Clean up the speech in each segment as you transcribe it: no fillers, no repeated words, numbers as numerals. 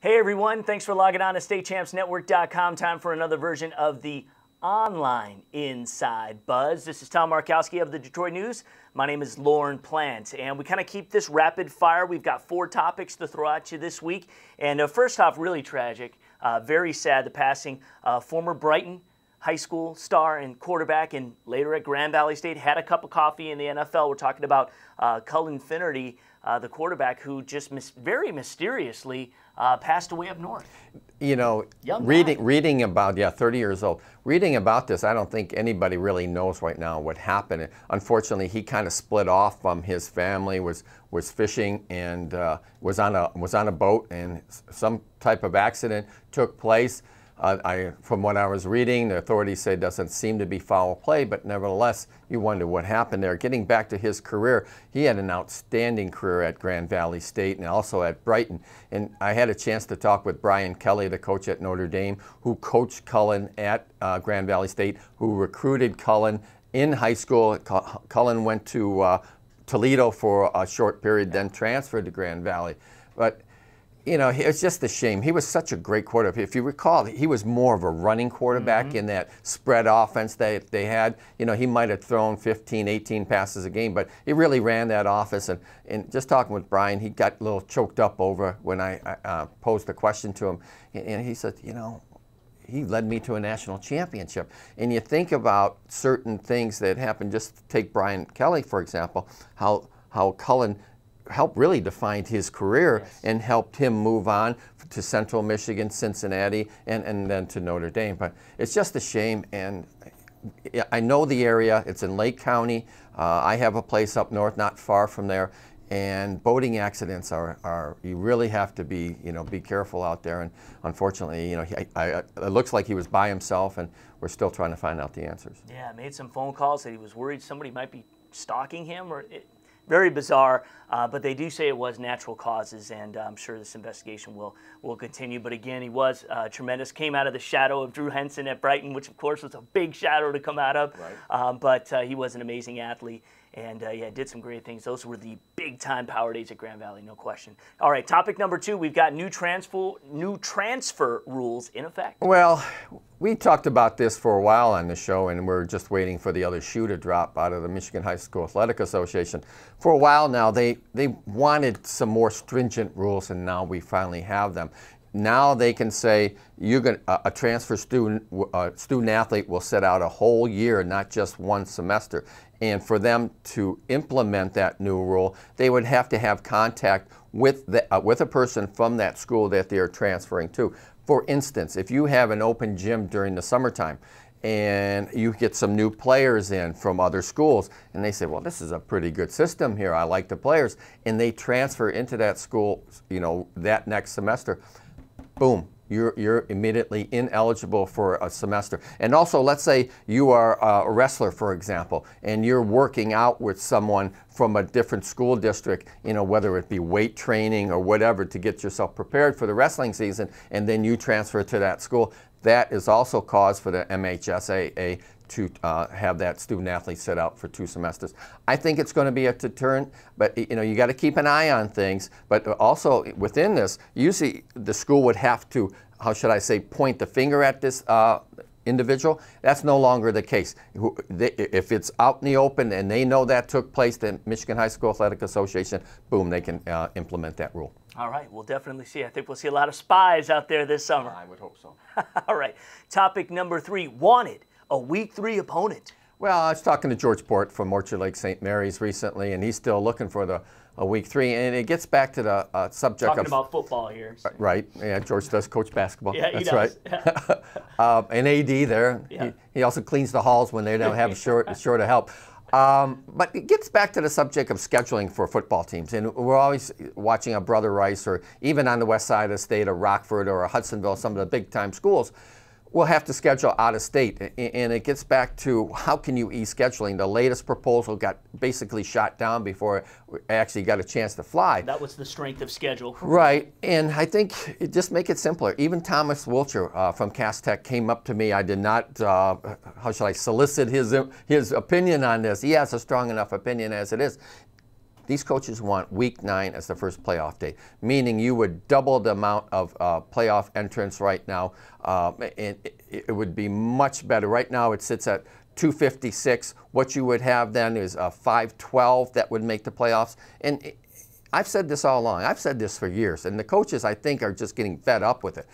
Hey everyone, thanks for logging on to StateChampsNetwork.com. Time for another version of the online Inside Buzz. This is Tom Markowski of the Detroit News. My name is Lorne Plant, and we kind of keep this rapid fire. We've got 4 topics to throw at you this week. And first off, really tragic, very sad, the passing former Brighton high school star and quarterback, and later at Grand Valley State, had a cup of coffee in the NFL. We're talking about Cullen Finnerty, the quarterback who just very mysteriously passed away up north. You know, reading about, 30 years old, reading about this, I don't think anybody really knows right now what happened. Unfortunately, he kind of split off from his family, was fishing, and was on a boat, and some type of accident took place. From what I was reading, the authorities say it doesn't seem to be foul play, but nevertheless, you wonder what happened there. Getting back to his career, he had an outstanding career at Grand Valley State and also at Brighton. And I had a chance to talk with Brian Kelly, the coach at Notre Dame, who coached Cullen at Grand Valley State, who recruited Cullen in high school. Cullen went to Toledo for a short period, then transferred to Grand Valley. But you know, it's just a shame. He was such a great quarterback. If you recall, he was more of a running quarterback in that spread offense that they had. You know, he might have thrown 15, 18 passes a game, but he really ran that offense. And just talking with Brian, he got a little choked up over when I posed a question to him. And he said, you know, he led me to a national championship. And you think about certain things that happened. Just take Brian Kelly, for example, how Cullen helped really define his career and helped him move on to Central Michigan, Cincinnati, and then to Notre Dame. But it's just a shame, and I know the area. It's in Lake County. I have a place up north not far from there, and boating accidents are you really have to be careful out there. And unfortunately, it looks like he was by himself, and we're still trying to find out the answers. Yeah, made some phone calls that he was worried somebody might be stalking him, or very bizarre, but they do say it was natural causes, and I'm sure this investigation will continue. But again, he was tremendous. Came out of the shadow of Drew Henson at Brighton, which of course was a big shadow to come out of. Right. But he was an amazing athlete, and did some great things. Those were the big-time power days at Grand Valley, no question. All right, topic number 2, we've got new transfer rules in effect. Well, we talked about this for a while on the show, and we're just waiting for the other shoe to drop out of the Michigan High School Athletic Association. For a while now, they wanted some more stringent rules, and now we finally have them. Now they can say a transfer student athlete will sit out a whole year, not just one semester. And for them to implement that new rule, they would have to have contact with a person from that school that they are transferring to. For instance, if you have an open gym during the summertime and you get some new players in from other schools, and they say, well, this is a pretty good system here, I like the players, and they transfer into that school, that next semester, boom, you're immediately ineligible for a semester. And also, let's say you are a wrestler, for example, and you're working out with someone from a different school district, whether it be weight training or whatever, to get yourself prepared for the wrestling season, and then you transfer to that school. That is also cause for the MHSAA to have that student athlete sit out for 2 semesters. I think it's going to be a deterrent, but you got to keep an eye on things. But also within this, usually the school would have to, how should I say, point the finger at this individual. That's no longer the case. If it's out in the open and they know that took place, the Michigan High School Athletic Association, boom, they can implement that rule. All right, we'll definitely see. I think we'll see a lot of spies out there this summer. I would hope so. All right, topic number 3, wanted a Week 3 opponent. Well, I was talking to George Port from Orchard Lake St. Mary's recently, and he's still looking for a Week 3, and it gets back to the subject talking about football here. So. Right, yeah, George does coach basketball. Yeah, he does. Right. An AD there. Yeah. He also cleans the halls when they don't have short of help. But it gets back to the subject of scheduling for football teams. And we're always watching a Brother Rice, or even on the west side of the state, a Rockford or a Hudsonville, some of the big-time schools, will have to schedule out of state. And it gets back to how can you ease scheduling? The latest proposal got basically shot down before it actually got a chance to fly. That was the strength of schedule. Right. And I think just make it simpler. Even Thomas Wilcher from Cass Tech came up to me. I did not, how shall I, solicit his opinion on this. He has a strong enough opinion as it is. These coaches want week 9 as the first playoff day, meaning you would double the amount of playoff entrants right now, and it would be much better. Right now it sits at 256. What you would have then is 512 that would make the playoffs. And I've said this all along. I've said this for years, and the coaches, I think, are just getting fed up with it.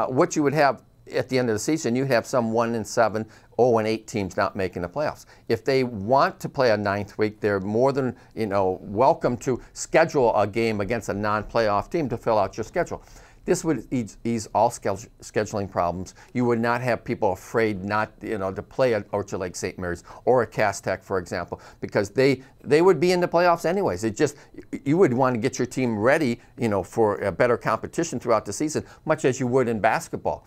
What you would have at the end of the season, you'd have some 1-7, 0-8 teams not making the playoffs. If they want to play a 9th week, they're more than welcome to schedule a game against a non-playoff team to fill out your schedule. This would ease all scheduling problems. You would not have people afraid not, to play at Orchard Lake St. Mary's or at Cass Tech, for example, because they would be in the playoffs anyways. You would want to get your team ready, for a better competition throughout the season, much as you would in basketball.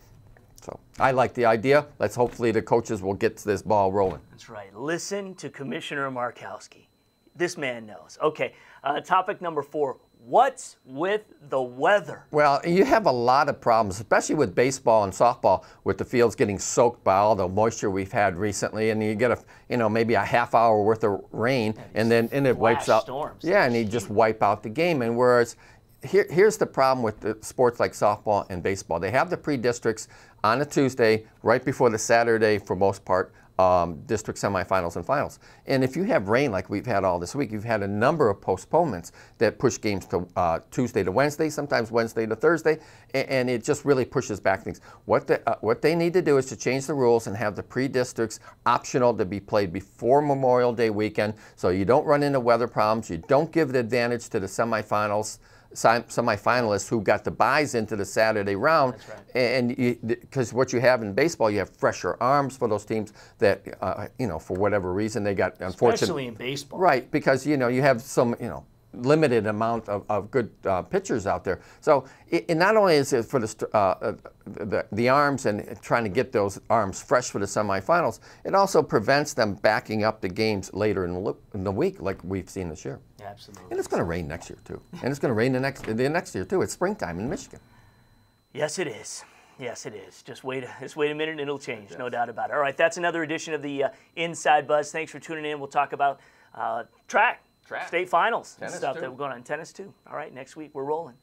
So I like the idea. Let's hopefully the coaches will get this ball rolling. That's right. Listen to Commissioner Markowski. This man knows. Okay, topic number 4. What's with the weather? Well, you have a lot of problems, especially with baseball and softball, with the fields getting soaked by all the moisture we've had recently, and you get maybe a half hour worth of rain, and it wipes out. Storms. Yeah, and you just wipe out the game. And whereas here's the problem with the sports like softball and baseball. They have the pre-districts on a Tuesday, right before the Saturday, for most part, district semifinals and finals. And if you have rain like we've had all this week, you've had a number of postponements that push games to Tuesday to Wednesday, sometimes Wednesday to Thursday, and it just really pushes back things. What they need to do is to change the rules and have the pre-districts optional to be played before Memorial Day weekend, so you don't run into weather problems, you don't give the advantage to the semifinalists who got the buys into the Saturday round. That's right. And because what you have in baseball, you have fresher arms for those teams that, for whatever reason they got unfortunate. Especially in baseball. Right, because, you have some, limited amount of good pitchers out there. So it not only is it for the arms and trying to get those arms fresh for the semifinals, it also prevents them backing up the games later in the week like we've seen this year. Absolutely. And it's going to rain next year too. And it's going to rain the next year too. It's springtime in Michigan. Yes, it is. Yes, it is. Just wait a minute and it'll change, no doubt about it. All right, that's another edition of the Inside Buzz. Thanks for tuning in. We'll talk about track, state finals, and stuff that we're going on. Tennis too. All right, next week we're rolling.